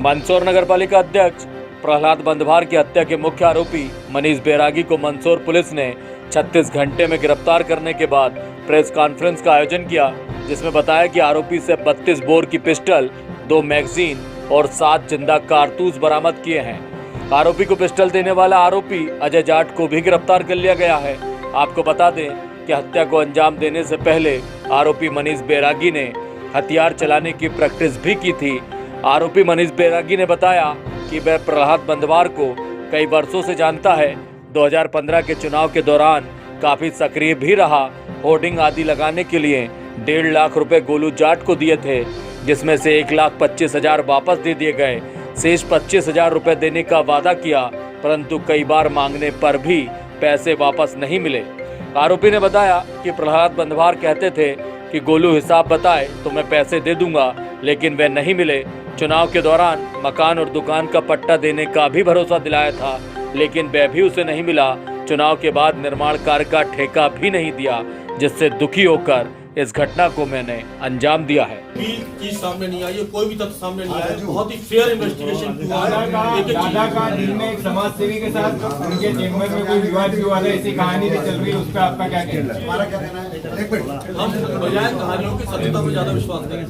मंदसौर नगरपालिका अध्यक्ष प्रहलाद बंधवार की हत्या के मुख्य आरोपी मनीष बैरागी को मंदसौर पुलिस ने 36 घंटे में गिरफ्तार करने के बाद प्रेस कॉन्फ्रेंस का आयोजन किया, जिसमें बताया कि आरोपी से 32 बोर की पिस्टल, 2 मैगजीन और 7 जिंदा कारतूस बरामद किए हैं। आरोपी को पिस्टल देने वाला आरोपी अजय जाट को भी गिरफ्तार कर लिया गया है। आपको बता दें कि हत्या को अंजाम देने से पहले आरोपी मनीष बैरागी ने हथियार चलाने की प्रैक्टिस भी की थी। आरोपी मनीष बैरागी ने बताया कि वह प्रहलाद बंधवार को कई वर्षों से जानता है। 2015 के चुनाव के दौरान काफी सक्रिय भी रहा। होर्डिंग आदि लगाने के लिए 1.5 लाख रुपए गोलू जाट को दिए थे, जिसमें से 1,25,000 वापस दे दिए गए। शेष 25,000 रुपए देने का वादा किया, परंतु कई बार मांगने पर भी पैसे वापस नहीं मिले। आरोपी ने बताया कि प्रहलाद बंधवार कहते थे कि गोलू हिसाब बताए तो मैं पैसे दे दूंगा, लेकिन वे नहीं मिले। चुनाव के दौरान मकान और दुकान का पट्टा देने का भी भरोसा दिलाया था, लेकिन वह भी उसे नहीं मिला। चुनाव के बाद निर्माण कार्य का ठेका भी नहीं दिया, जिससे दुखी होकर इस घटना को मैंने अंजाम दिया है। चीज सामने नहीं आई है, कोई भी तथ्य सामने नहीं आया। बहुत ही फेयर इन्वेस्टिगेशन दादा का दिल में एक समाज सेवी के साथ उनके चेंबर में कोई विवाद हुआ था, ऐसी कहानी भी चल रही है, उस पर आपका क्या कहना है? हमारा क्या कहना है? हम बजाय कहानियों की सत्यता पर ज्यादा विश्वास करें।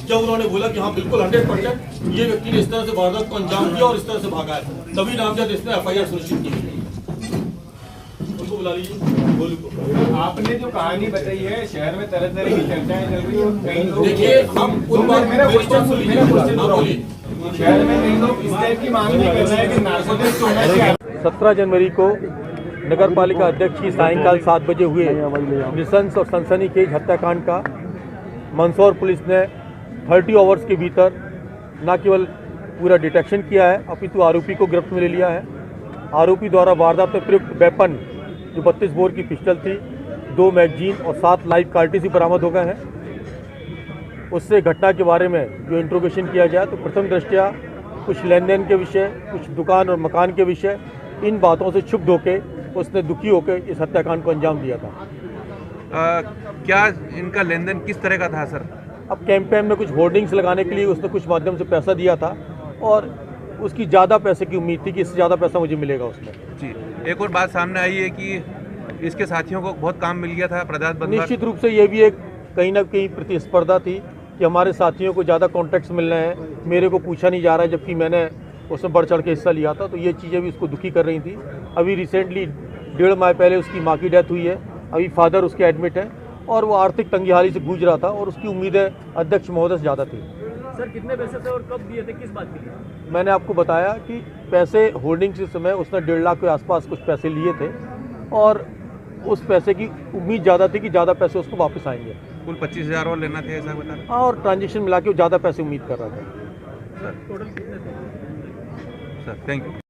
जब उन्होंने बोला कि हाँ बिल्कुल 100% ये व्यक्ति ने इस तरह से वारदात को अंजाम दिया और इस तरह से भागा है, तभी नामजद इसने FIR सुनिश्चित की। उनको बुला लीजिए, गोलू को। आपने जो कहानी बताई है, शहर में तरह तरह की चर्चाएं चल रही है। कई लोग, देखिए हम उन बात मेरा क्वेश्चन सुनिए। शहर में कई लोग इस टाइप की मांग भी कर रहे हैं कि नार्कोटिक्स होना चाहिए। 17 जनवरी को नगरपालिका अध्यक्ष की सायंकाल 7 बजे हुए नृशंस और सनसनीखेज हत्याकांड का मंदसौर पुलिस ने 30 आवर्स के भीतर न केवल पूरा डिटेक्शन किया है, अपितु आरोपी को गिरफ्त में ले लिया है। आरोपी द्वारा वारदात में प्रयुक्त वेपन जो 32 बोर की पिस्टल थी, 2 मैगजीन और 7 लाइव कार्टिज बरामद हो गए हैं। उससे घटना के बारे में जो इंट्रोगेशन किया जाए तो प्रथम दृष्टया कुछ लेन देन के विषय, कुछ दुकान और मकान के विषय, इन बातों से क्षुब्ध होकर उसने दुखी होकर इस हत्याकांड को अंजाम दिया था। क्या इनका लेन देन किस तरह का था सर? अब कैंपेन में कुछ होर्डिंग्स लगाने के लिए उसने कुछ माध्यम से पैसा दिया था और उसकी ज़्यादा पैसे की उम्मीद थी कि इससे ज़्यादा पैसा मुझे मिलेगा उसमें। जी, एक और बात सामने आई है कि इसके साथियों को बहुत काम मिल गया था प्रहलाद बंधवार। निश्चित रूप से ये भी एक कहीं ना कहीं प्रतिस्पर्धा थी कि हमारे साथियों को ज़्यादा कॉन्ट्रैक्ट्स मिल रहे हैं, मेरे को पूछा नहीं जा रहा है, जबकि मैंने उसमें बढ़ चढ़ के हिस्सा लिया था। तो ये चीज़ें भी उसको दुखी कर रही थी। अभी रिसेंटली 1.5 माह पहले उसकी माँ की डेथ हुई है, अभी फादर उसके एडमिट है और वो आर्थिक तंगहाली से जूझ रहा था और उसकी उम्मीदें अध्यक्ष महोदय से ज़्यादा थी। सर कितने पैसे थे और कब दिए थे, किस बात के लिए? मैंने आपको बताया कि पैसे होल्डिंग के समय उसने 1.5 लाख के आसपास कुछ पैसे लिए थे और उस पैसे की उम्मीद ज़्यादा थी कि ज़्यादा पैसे उसको वापस आएंगे। कुल 25,000 और लेना थे, ऐसा बता? हाँ, और ट्रांजेक्शन मिला के वो ज़्यादा पैसे उम्मीद कर रहा था। Sir thank you.